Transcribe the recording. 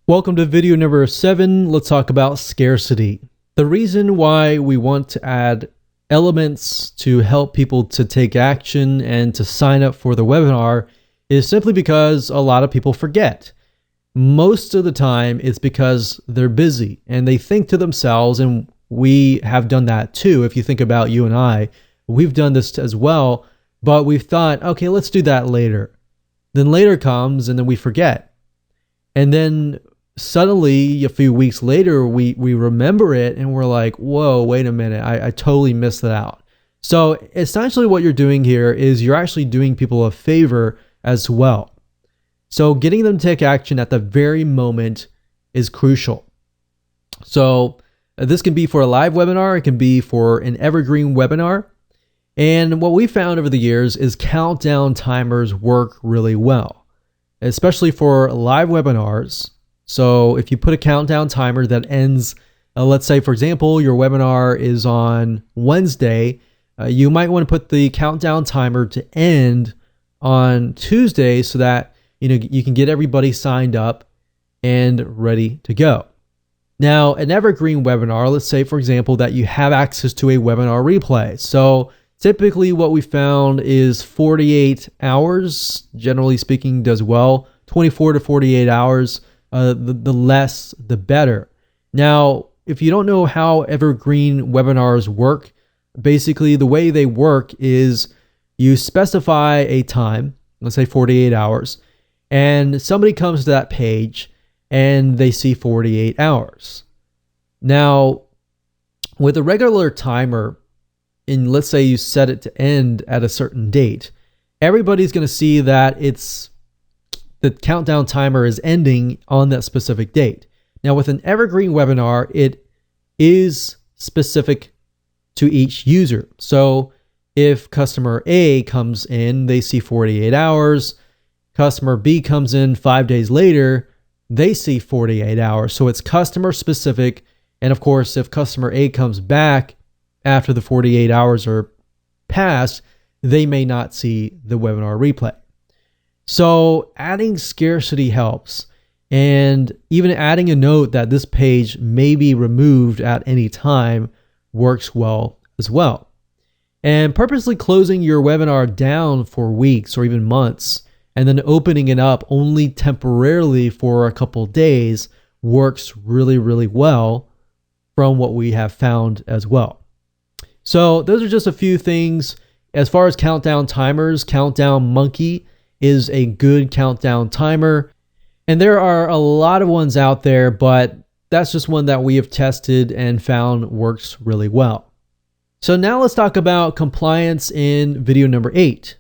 Welcome to video number 7. Let's talk about scarcity. The reason why we want to add elements to help people to take action and to sign up for the webinar is simply because a lot of people forget. Most of the time it's because they're busy and they think to themselves, and we have done that too. If you think about you and I, we've done this as well, but we've thought, okay, let's do that later. Then later comes and then we forget. And then suddenly a few weeks later, we remember it and we're like, whoa, wait a minute, I totally missed that out. So essentially what you're doing here is you're actually doing people a favor as well. So getting them to take action at the very moment is crucial. So this can be for a live webinar, it can be for an evergreen webinar. And what we found over the years is countdown timers work really well, especially for live webinars. So if you put a countdown timer that ends, let's say, for example, your webinar is on Wednesday, you might want to put the countdown timer to end on Tuesday so that you can get everybody signed up and ready to go. Now, an evergreen webinar, let's say, for example, that you have access to a webinar replay. So typically what we found is 48 hours, generally speaking, does well. 24 to 48 hours. The less, the better. Now, if you don't know how evergreen webinars work, basically the way they work is you specify a time, let's say 48 hours, and somebody comes to that page and they see 48 hours. Now, with a regular timer, let's say you set it to end at a certain date, everybody's going to see that the countdown timer is ending on that specific date. Now with an evergreen webinar, it is specific to each user. So if customer A comes in, they see 48 hours. Customer B comes in 5 days later, they see 48 hours. So it's customer specific. And of course, if customer A comes back after the 48 hours are passed, they may not see the webinar replay. So adding scarcity helps, and even adding a note that this page may be removed at any time works well as well. And purposely closing your webinar down for weeks or even months and then opening it up only temporarily for a couple days works really, really well from what we have found as well. So those are just a few things. As far as countdown timers, Countdown Monkey is a good countdown timer. And there are a lot of ones out there, but that's just one that we have tested and found works really well. So now let's talk about compliance in video number 8.